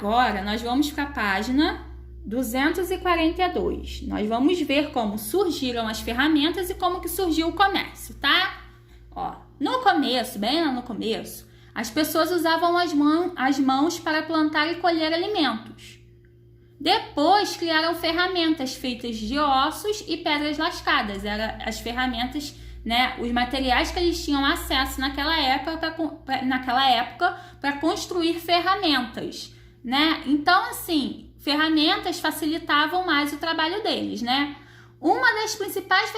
Agora, nós vamos para a página 242. Nós vamos ver como surgiram as ferramentas e como que surgiu o comércio, tá? Ó, no começo, bem lá no começo, as pessoas usavam as mãos para plantar e colher alimentos. Depois criaram ferramentas feitas de ossos e pedras lascadas. Eram as ferramentas, né, os materiais que eles tinham acesso naquela época para construir ferramentas, né? Então, assim, ferramentas facilitavam mais o trabalho deles, né? Uma das principais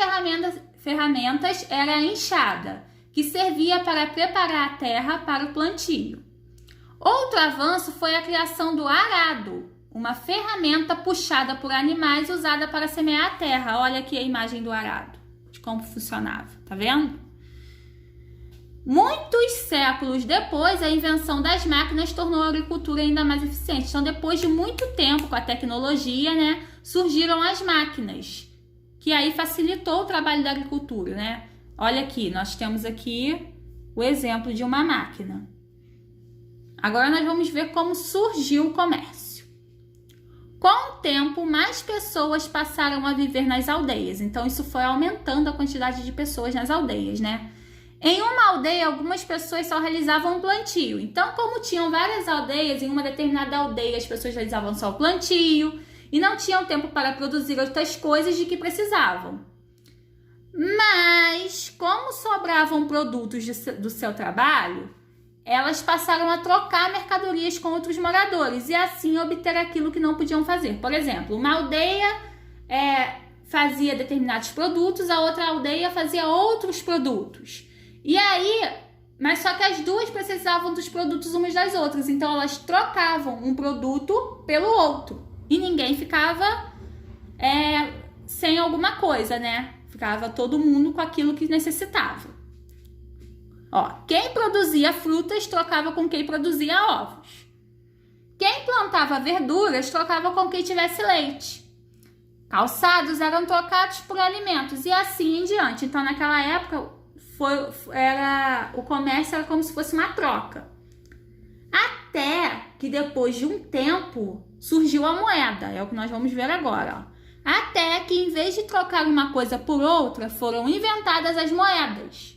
ferramentas era a enxada, que servia para preparar a terra para o plantio. Outro avanço foi a criação do arado, uma ferramenta puxada por animais usada para semear a terra. Olha aqui a imagem do arado, de como funcionava, tá vendo? Muitos séculos depois, a invenção das máquinas tornou a agricultura ainda mais eficiente. Então, depois de muito tempo com a tecnologia, né, surgiram as máquinas, que aí facilitou o trabalho da agricultura, né? Olha aqui, nós temos aqui o exemplo de uma máquina. Agora nós vamos ver como surgiu o comércio. Com o tempo, mais pessoas passaram a viver nas aldeias. Então, isso foi aumentando a quantidade de pessoas nas aldeias, né? Em uma aldeia, algumas pessoas só realizavam um plantio. Então, como tinham várias aldeias, em uma determinada aldeia as pessoas realizavam só o plantio e não tinham tempo para produzir outras coisas de que precisavam. Mas, como sobravam produtos do seu trabalho, elas passaram a trocar mercadorias com outros moradores e assim obter aquilo que não podiam fazer. Por exemplo, uma aldeia fazia determinados produtos, a outra aldeia fazia outros produtos. E aí, mas só que as duas precisavam dos produtos umas das outras, então elas trocavam um produto pelo outro e ninguém ficava sem alguma coisa, né? Ficava todo mundo com aquilo que necessitava. Ó, quem produzia frutas trocava com quem produzia ovos. Quem plantava verduras trocava com quem tivesse leite. Calçados eram trocados por alimentos e assim em diante. Então, naquela época, o comércio era como se fosse uma troca. Até que depois de um tempo surgiu a moeda. É o que nós vamos ver agora, ó. Até que, em vez de trocar uma coisa por outra, foram inventadas as moedas.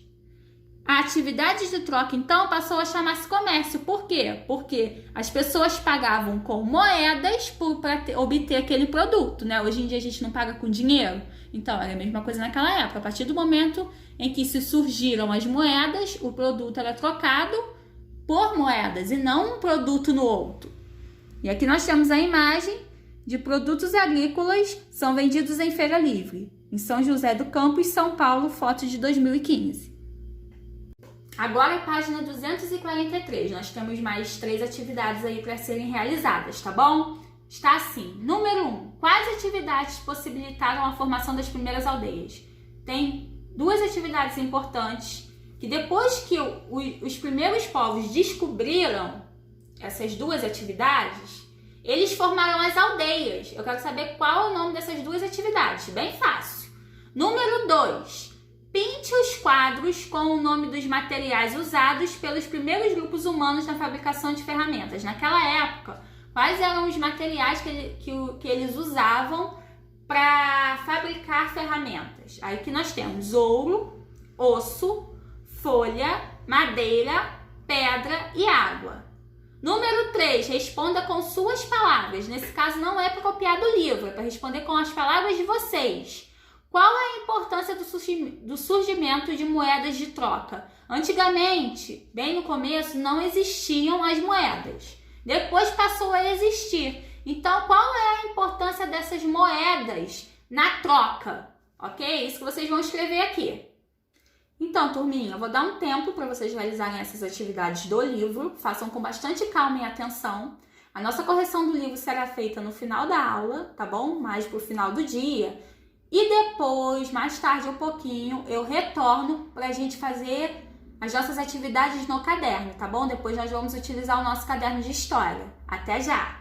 A atividade de troca, então, passou a chamar-se comércio. Por quê? Porque as pessoas pagavam com moedas para obter aquele produto, né? Hoje em dia a gente não paga com dinheiro. Então, era a mesma coisa naquela época. A partir do momento em que se surgiram as moedas, o produto era trocado por moedas e não um produto no outro. E aqui nós temos a imagem de produtos agrícolas são vendidos em feira livre, em São José do Campos, São Paulo, foto de 2015. Agora a página 243, nós temos mais 3 atividades aí para serem realizadas, tá bom? Está assim, número 1, quais atividades possibilitaram a formação das primeiras aldeias? Tem 2 atividades importantes que depois que os primeiros povos descobriram essas 2 atividades, eles formaram as aldeias. Eu quero saber qual é o nome dessas 2 atividades. Bem fácil. Número 2. Pinte os quadros com o nome dos materiais usados pelos primeiros grupos humanos na fabricação de ferramentas. Naquela época, quais eram os materiais que eles usavam para fabricar ferramentas? Aí que nós temos ouro, osso, folha, madeira, pedra e água. Número 3, responda com suas palavras. Nesse caso não é para copiar do livro, é para responder com as palavras de vocês. Qual é a importância do surgimento de moedas de troca? Antigamente, bem no começo, não existiam as moedas. Depois passou a existir. Então, qual é a importância dessas moedas na troca? Ok? Isso que vocês vão escrever aqui. Então, turminha, eu vou dar um tempo para vocês realizarem essas atividades do livro. Façam com bastante calma e atenção. A nossa correção do livro será feita no final da aula, tá bom? Mais pro final do dia. E depois, mais tarde um pouquinho, eu retorno para a gente fazer as nossas atividades no caderno, tá bom? Depois nós vamos utilizar o nosso caderno de história. Até já!